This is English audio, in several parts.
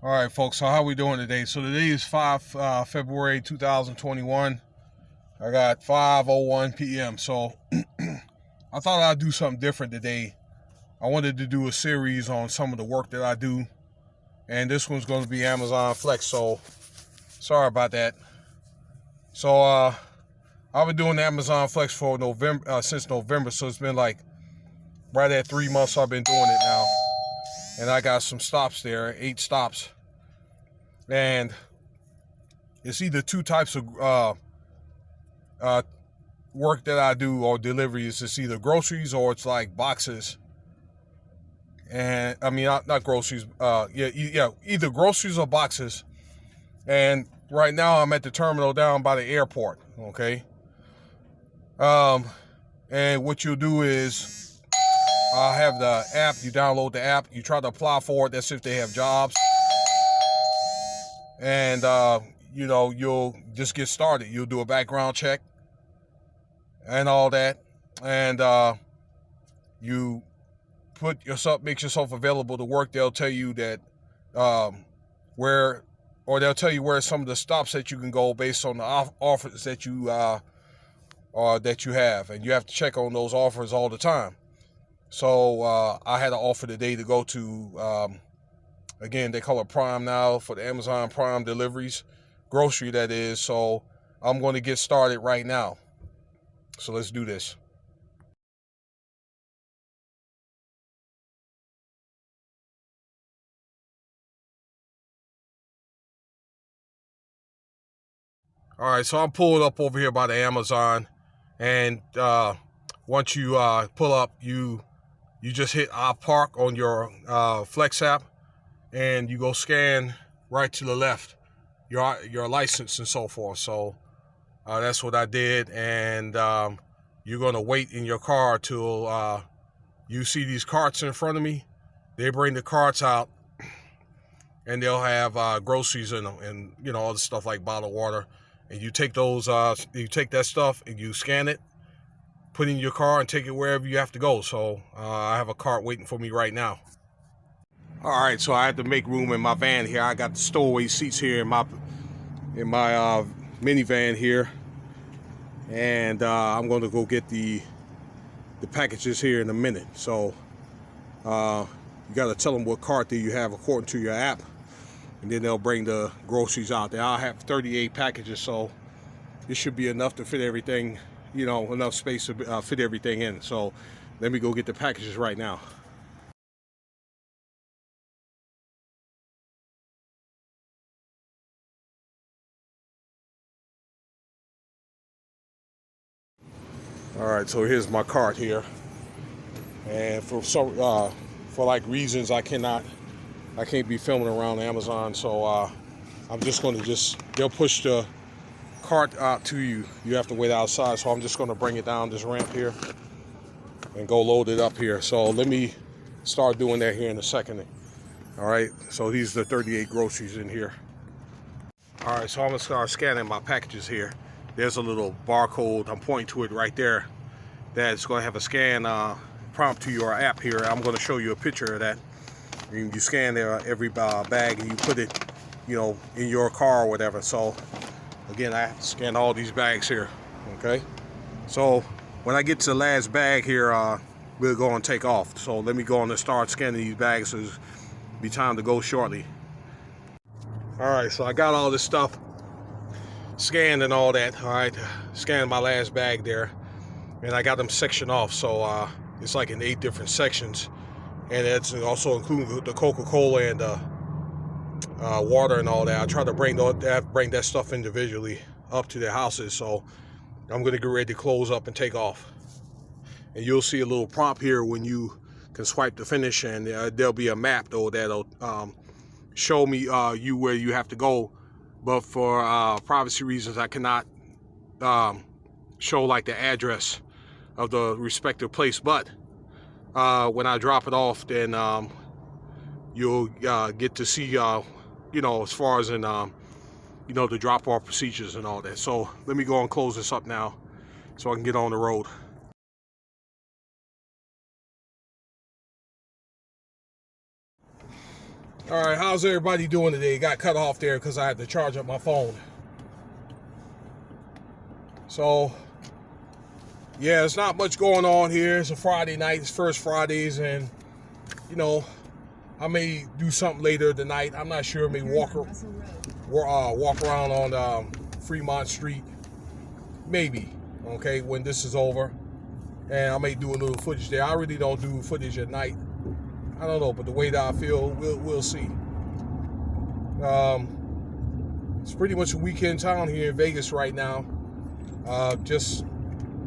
All right, folks. So how we doing today? So today is 5 February 2021. I got 5:01 p.m. So I thought I'd do something different today. I wanted to do a series on some of the work that I do, and this one's going to be Amazon Flex. So sorry about that. So I've been doing Amazon Flex for November since November. So it's been like right at 3 months I've been doing it now, and I got some stops there, 8 stops, and it's either two types of uh, work that I do or deliveries. It's either groceries or it's like boxes. And I mean, not groceries. Either groceries or boxes. And right now I'm at the terminal down by the airport. Okay. And what you'll do is I have the app. You download the app. You try to apply for it. That's if they have jobs. And you'll just get started. You'll do a background check and all that, and you make yourself available to work. They'll tell you that they'll tell you where some of the stops that you can go based on the offers that you have, and you have to check on those offers all the time. So I had an offer today to go to, again, they call it Prime now, for the Amazon Prime deliveries, grocery that is. So I'm going to get started right now. So let's do this. All right, so I'm pulling up over here by the Amazon, and once you pull up, you just hit I Park on your Flex app, and you go scan right to the left your license and so forth. So that's what I did, and you're gonna wait in your car till you see these carts in front of me. They bring the carts out, and they'll have groceries in them, and all the stuff like bottled water. And you take you take that stuff and you scan it, put it in your car, and take it wherever you have to go. So I have a cart waiting for me right now. All right, so I had to make room in my van here. I got the stowaway seats here in my minivan here, and I'm going to go get the packages here in a minute. So you got to tell them what cart that you have according to your app, and then they'll bring the groceries out there. I'll have 38 packages, so it should be enough to fit everything, enough space to fit everything in. So let me go get the packages right now. All right, so here's my cart here, and for like reasons I can't be filming around Amazon, so I'm just going to they'll push the cart out to you. You have to wait outside, so I'm just going to bring it down this ramp here and go load it up here. So let me start doing that here in a second. All right, so these are the 38 groceries in here. All right, so I'm gonna start scanning my packages here. There's a little barcode, I'm pointing to it right there, that's going to have a scan prompt to your app here. I'm going to show you a picture of that. You scan every bag, and you put it, in your car or whatever. So again, I have to scan all these bags here. Okay, so when I get to the last bag here, we'll go and take off. So let me go on and start scanning these bags, so it'll be time to go shortly. All right, so I got all this stuff scanned and all that. All right, scanned my last bag there, and I got them sectioned off. So it's like in 8 different sections, and it's also including the Coca-Cola and water and all that. I try to bring that stuff individually up to their houses. So I'm gonna get ready to close up and take off. And you'll see a little prompt here when you can swipe to finish, and there'll be a map though that'll show me you where you have to go. But for privacy reasons, I cannot show like the address of the respective place. But when I drop it off, then you'll get to see, as far as in, the drop-off procedures and all that. So let me go and close this up now so I can get on the road. All right, how's everybody doing today? It got cut off there because I had to charge up my phone. So, yeah, it's not much going on here. It's a Friday night. It's first Fridays, and, you know, I may do something later tonight. I'm not sure. Maybe walk around on Fremont Street. Maybe, okay, when this is over. And I may do a little footage there. I really don't do footage at night. I don't know, but the way that I feel, we'll see. It's pretty much a weekend town here in Vegas right now. Just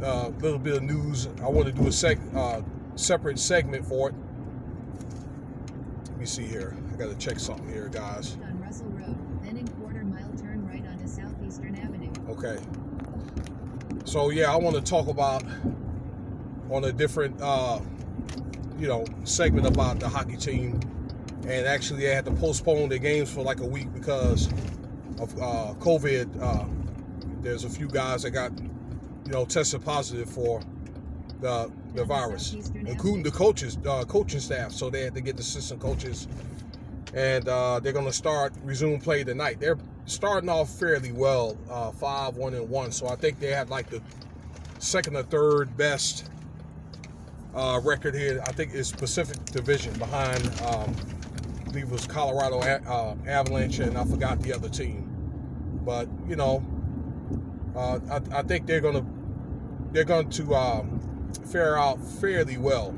a little bit of news. I want to do a separate segment for it. Let me see here. I got to check something here, guys. On Russell Road, then in quarter-mile turn right onto Southeastern Avenue. Okay. So yeah, I want to talk about on a different segment about the hockey team, and actually they had to postpone their games for like a week because of COVID. There's a few guys that got tested positive for the virus, including the coaching staff. So they had to get the assistant coaches, and they're going to resume play tonight. They're starting off fairly well, 5-1-1. So I think they had like the second or third best record here. I think it's Pacific Division behind, I believe it was Colorado Avalanche, and I forgot the other team. But I think they're going to fare out fairly well.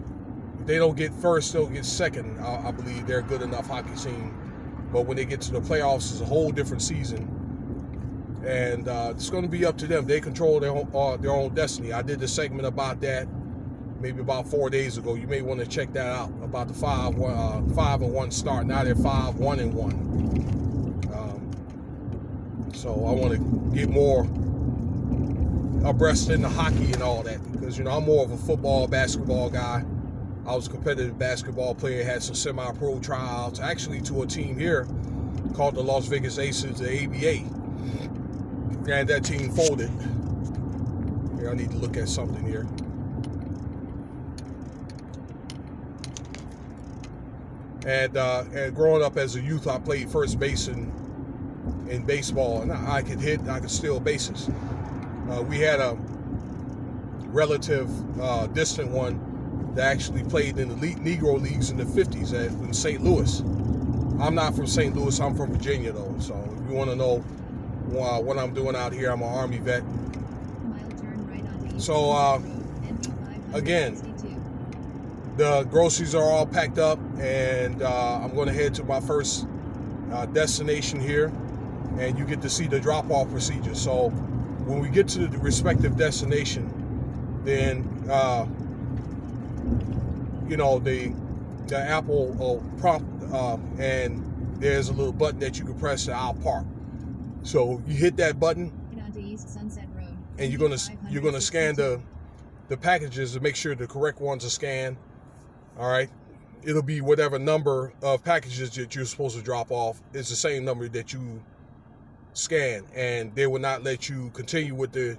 If they don't get first, they'll get second. I believe they're a good enough hockey team. But when they get to the playoffs, it's a whole different season. And it's going to be up to them. They control their own destiny. I did a segment about that maybe about 4 days ago. You may want to check that out, about the 5-1 start. Now they're 5-1-1. So I want to get more abreast in the hockey and all that, because I'm more of a football, basketball guy. I was a competitive basketball player, had some semi-pro tryouts, actually to a team here called the Las Vegas Aces, the ABA. And that team folded. Here, I need to look at something here. And growing up as a youth, I played first base in baseball, and I could hit, I could steal bases. We had a relative distant one that actually played in the Negro Leagues in the 50s in St. Louis. I'm not from St. Louis, I'm from Virginia though, so if you want to know what I'm doing out here, I'm an Army vet. So again, the groceries are all packed up, and I'm going to head to my first destination here, and you get to see the drop-off procedure. So when we get to the respective destination, then the Apple will prompt, and there's a little button that you can press to I'll park. So you hit that button, and you're gonna scan the packages to make sure the correct ones are scanned. All right, it'll be whatever number of packages that you're supposed to drop off. It's the same number that you scan, and they will not let you continue with the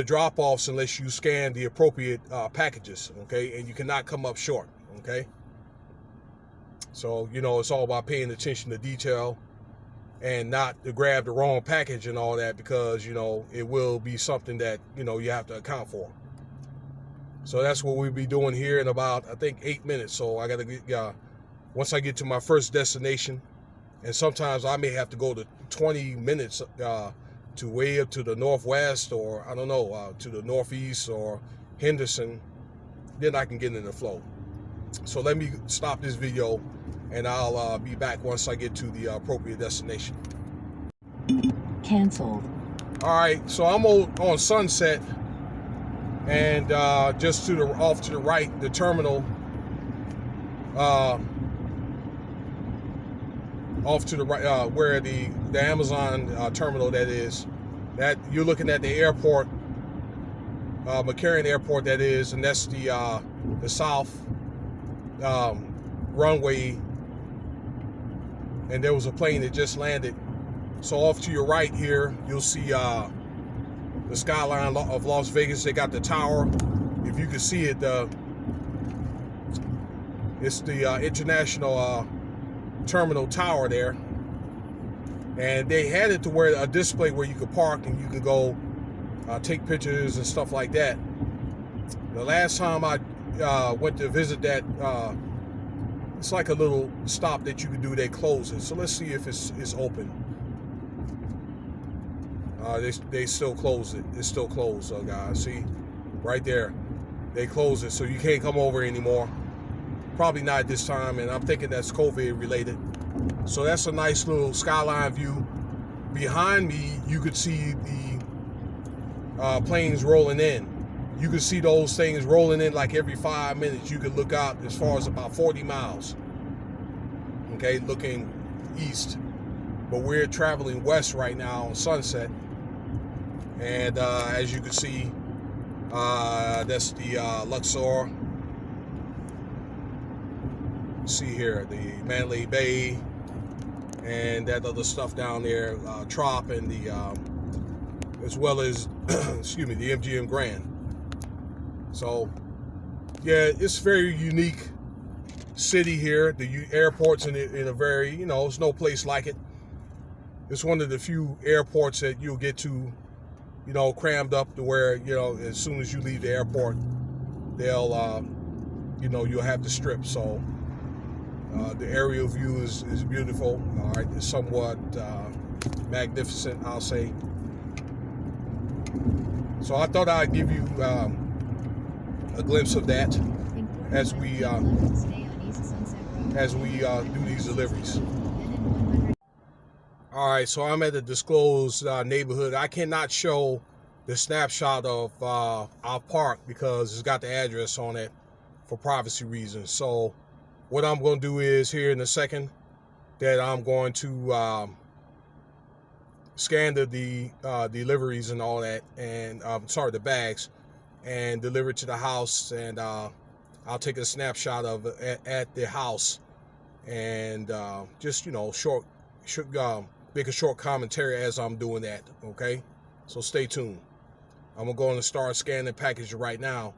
drop-offs unless you scan the appropriate packages. Okay, and you cannot come up short. Okay, so it's all about paying attention to detail and not to grab the wrong package and all that, because it will be something that you have to account for. So that's what we'll be doing here in about, I think, 8 minutes. So I got to get, once I get to my first destination, and sometimes I may have to go to 20 minutes to way up to the northwest, or I don't know, to the northeast or Henderson, then I can get in the flow. So let me stop this video, and I'll be back once I get to the appropriate destination. Canceled. All right, so I'm on Sunset, and just off to the right, the terminal, off to the right, where the Amazon terminal that is, that you're looking at the airport, McCarran Airport that is, and that's the south runway, and there was a plane that just landed. So off to your right here, you'll see the skyline of Las Vegas. They got the tower. If you can see it, it's the International terminal tower there. And they had it to where a display where you could park and you could go take pictures and stuff like that. The last time I went to visit that, it's like a little stop that you can do. They close it. So let's see if it's open. They still close it. It's still closed, guys. See, right there, they close it, so you can't come over anymore. Probably not at this time, and I'm thinking that's COVID related. So that's a nice little skyline view. Behind me, you could see the planes rolling in. You could see those things rolling in like every 5 minutes. You could look out as far as about 40 miles. Okay, looking east. But we're traveling west right now on Sunset. And as you can see, that's the Luxor. See here, the Mandalay Bay, and that other stuff down there, Trop, and the as well as excuse me, the MGM Grand. So yeah, it's a very unique city here. The airport's in a very, you know, there's no place like it. It's one of the few airports that you'll get to, you know, crammed up to where, you know, as soon as you leave the airport, they'll you know, you'll have the strip. So the aerial view is beautiful. All right, it's somewhat magnificent, I'll say. So I thought I'd give you a glimpse of that as we do these deliveries. All right, so I'm at the disclosed neighborhood. I cannot show the snapshot of our park because it's got the address on it for privacy reasons. So what I'm going to do is here in a second that I'm going to scan the deliveries and all that, and sorry, the bags, and deliver it to the house, and I'll take a snapshot of it at the house, and just, you know, make a short commentary as I'm doing that. Okay, so stay tuned. I'm going to start scanning the package right now.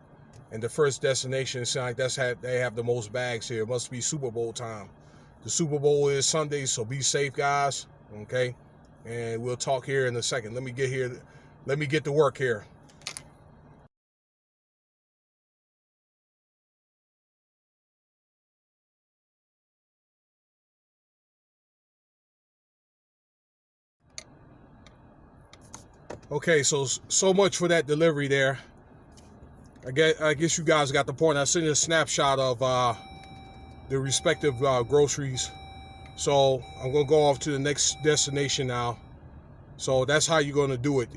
And the first destination, it's like they have the most bags here. It must be Super Bowl time. The Super Bowl is Sunday, so be safe, guys. Okay, and we'll talk here in a second. Let me get to work here. Okay, so much for that delivery there. I guess you guys got the point. I sent you a snapshot of the respective groceries. So I'm gonna go off to the next destination now. So that's how you're gonna do it.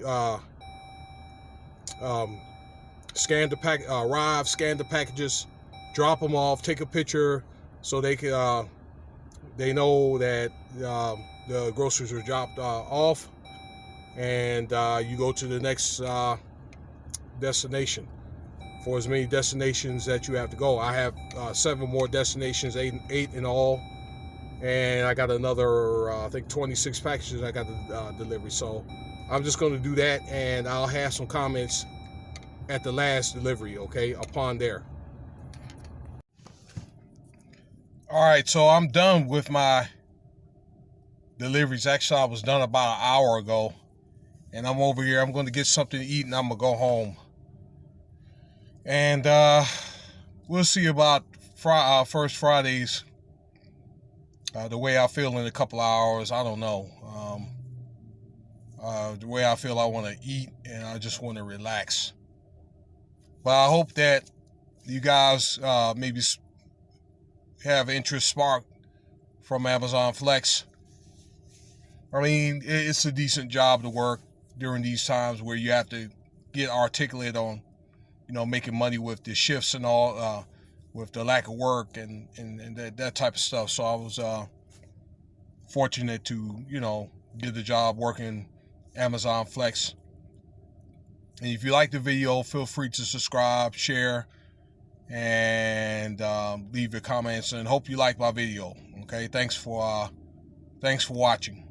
Scan the pack, arrive, scan the packages, drop them off, take a picture so they can they know that the groceries are dropped off, and you go to the next destination. For as many destinations that you have to go. I have 7 more destinations, 8 in all, and I got another I think 26 packages I got to deliver. So I'm just going to do that, and I'll have some comments at the last delivery, okay, upon there. All right, so I'm done with my deliveries. Actually, I was done about an hour ago, and I'm over here. I'm going to get something to eat, and I'm going to go home. And we'll see about First Fridays, the way I feel in a couple of hours. I don't know. The way I feel, I want to eat, and I just want to relax. But I hope that you guys maybe have interest sparked from Amazon Flex. I mean, it's a decent job to work during these times where you have to get articulate on, you know, making money with the shifts and all, with the lack of work and that type of stuff. So I was fortunate to, you know, get the job working Amazon Flex. And if you like the video, feel free to subscribe, share, and leave your comments. And hope you like my video. Okay, thanks for watching.